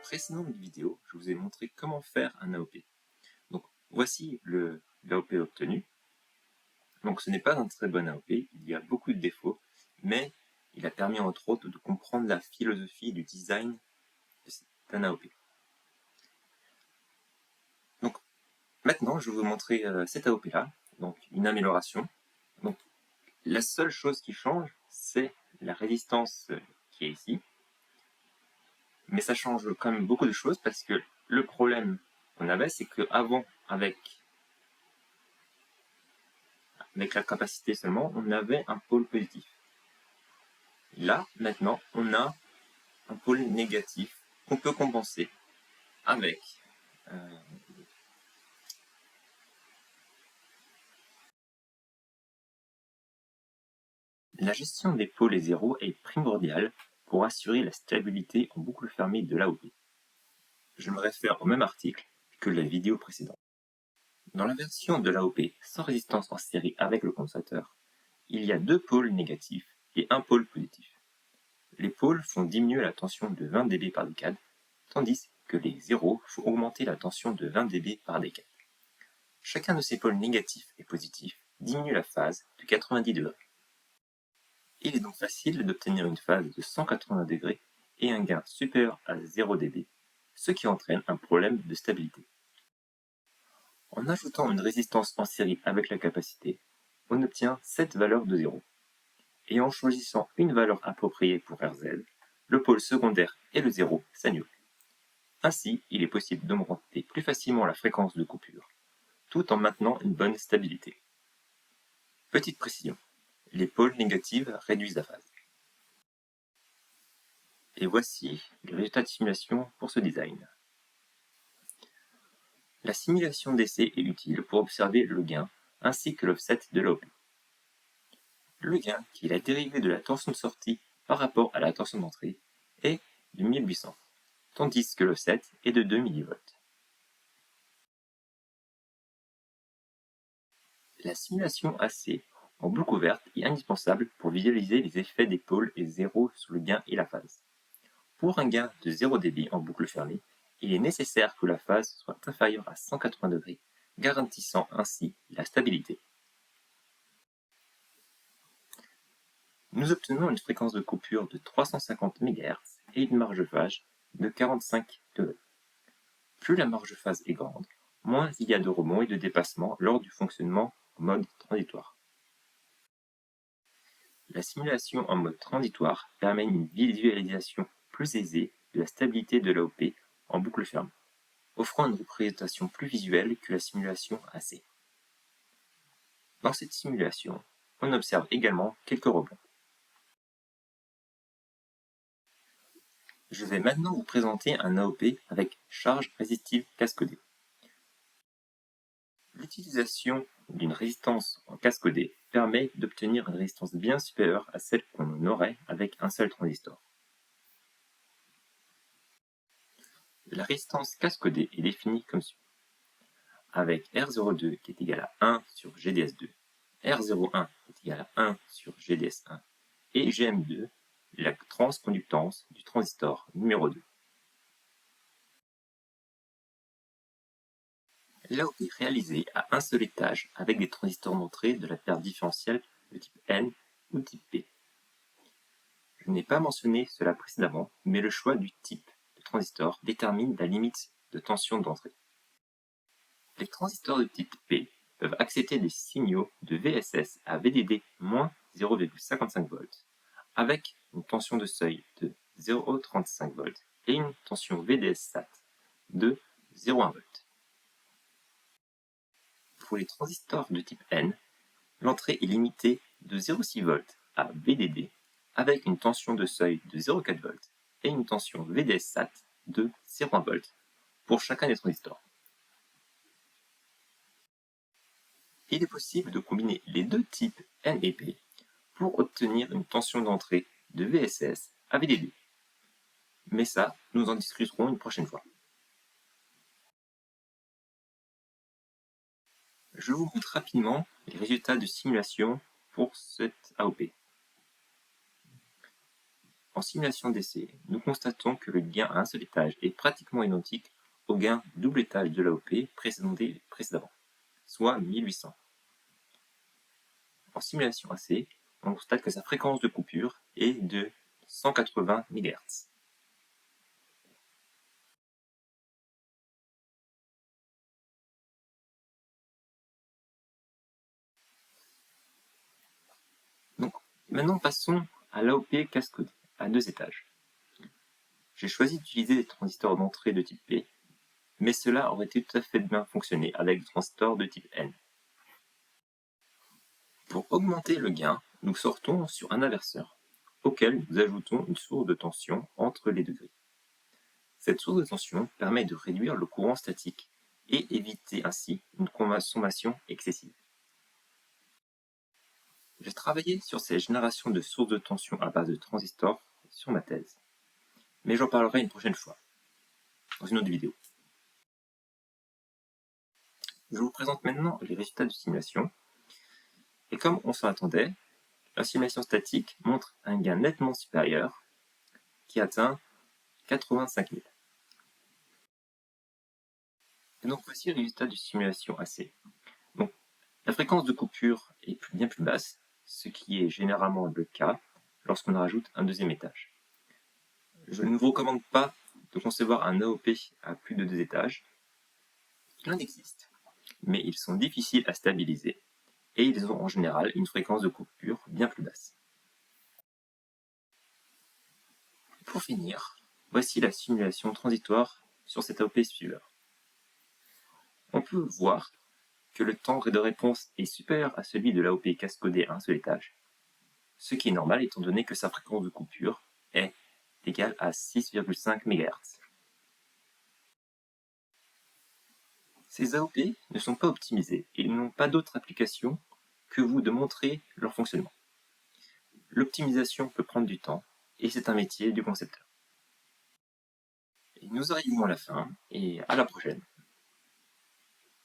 précédente vidéo, je vous ai montré comment faire un AOP. Donc, voici l'AOP obtenu. Donc, ce n'est pas un très bon AOP, il y a beaucoup de défauts, mais il a permis entre autres de comprendre la philosophie du design d'un AOP. Donc, maintenant, je vais vous montrer cet AOP-là, donc une amélioration. Donc, la seule chose qui change, c'est la résistance qui est ici. Mais ça change quand même beaucoup de choses parce que le problème qu'on avait, c'est qu'avant, avec la capacité seulement, on avait un pôle positif. Là, maintenant, on a un pôle négatif qu'on peut compenser avec la gestion des pôles et zéros est primordiale pour assurer la stabilité en boucle fermée de l'AOP. Je me réfère au même article que la vidéo précédente. Dans la version de l'AOP sans résistance en série avec le condensateur, il y a deux pôles négatifs et un pôle positif. Les pôles font diminuer la tension de 20 dB par décade, tandis que les zéros font augmenter la tension de 20 dB par décade. Chacun de ces pôles négatifs et positifs diminue la phase de 90 degrés. Il est donc facile d'obtenir une phase de 180 degrés et un gain supérieur à 0 dB, ce qui entraîne un problème de stabilité. En ajoutant une résistance en série avec la capacité, on obtient cette valeur de 0. Et en choisissant une valeur appropriée pour RZ, le pôle secondaire et le 0 s'annulent. Ainsi, il est possible d'augmenter plus facilement la fréquence de coupure, tout en maintenant une bonne stabilité. Petite précision, les pôles négatifs réduisent la phase. Et voici les résultats de simulation pour ce design. La simulation d'essai est utile pour observer le gain ainsi que l'offset de l'AOP. Le gain, qui est la dérivée de la tension de sortie par rapport à la tension d'entrée, est de 1800, tandis que l'offset est de 2 mV. La simulation AC en boucle ouverte est indispensable pour visualiser les effets des pôles et zéros sur le gain et la phase. Pour un gain de 0 dB en boucle fermée, il est nécessaire que la phase soit inférieure à 180 degrés, garantissant ainsi la stabilité. Nous obtenons une fréquence de coupure de 350 MHz et une marge de phase de 45 degrés. Plus la marge de phase est grande, moins il y a de rebond et de dépassement lors du fonctionnement en mode transitoire. La simulation en mode transitoire permet une visualisation plus aisée de la stabilité de l'AOP en boucle fermée, offrant une représentation plus visuelle que la simulation AC. Dans cette simulation, on observe également quelques rebonds. Je vais maintenant vous présenter un AOP avec charge résistive cascodée. L'utilisation d'une résistance en cascodé permet d'obtenir une résistance bien supérieure à celle qu'on aurait avec un seul transistor. La résistance cascodée est définie comme suit. Avec R02 qui est égal à 1 sur GDS2, R01 est égal à 1 sur GDS1 et GM2, la transconductance du transistor numéro 2. L'AOP est réalisée à un seul étage avec des transistors d'entrée de la paire différentielle de type N ou type P. Je n'ai pas mentionné cela précédemment, mais le choix du type de transistor détermine la limite de tension d'entrée. Les transistors de type P peuvent accepter des signaux de VSS à VDD moins 0,55 V avec une tension de seuil de 0,35 V et une tension VDS-SAT de 0,1 V. Pour les transistors de type N, l'entrée est limitée de 0,6 V à VDD avec une tension de seuil de 0,4 V et une tension VDS-SAT de 0,1 V pour chacun des transistors. Il est possible de combiner les deux types N et P pour obtenir une tension d'entrée de VSS à VDD. Mais ça, nous en discuterons une prochaine fois. Je vous montre rapidement les résultats de simulation pour cette AOP. En simulation d'essai, nous constatons que le gain à un seul étage est pratiquement identique au gain double étage de l'AOP précédemment, soit 1800. En simulation AC, on constate que sa fréquence de coupure est de 180 MHz. Donc, maintenant passons à l'AOP cascodé à 2 étages. J'ai choisi d'utiliser des transistors d'entrée de type P, mais cela aurait tout à fait bien fonctionné avec des transistors de type N. Pour augmenter le gain, nous sortons sur un inverseur, auquel nous ajoutons une source de tension entre les degrés. Cette source de tension permet de réduire le courant statique et éviter ainsi une consommation excessive. J'ai travaillé sur ces générations de sources de tension à base de transistors sur ma thèse, mais j'en parlerai une prochaine fois, dans une autre vidéo. Je vous présente maintenant les résultats de simulation, et comme on s'en attendait, la simulation statique montre un gain nettement supérieur qui atteint 85 000. Et donc voici le résultat de simulation AC. Donc, la fréquence de coupure est bien plus basse, ce qui est généralement le cas lorsqu'on rajoute un deuxième étage. Je ne vous recommande pas de concevoir un AOP à plus de 2 étages. Il en existe, mais ils sont difficiles à stabiliser et ils ont en général une fréquence de coupure bien plus basse. Pour finir, voici la simulation transitoire sur cet AOP suiveur. On peut voir que le temps de réponse est supérieur à celui de l'AOP cascodé à un seul étage, ce qui est normal étant donné que sa fréquence de coupure est égale à 6,5 MHz. Ces AOP ne sont pas optimisés et n'ont pas d'autre application que vous de montrer leur fonctionnement. L'optimisation peut prendre du temps et c'est un métier du concepteur. Et nous arrivons à la fin et à la prochaine.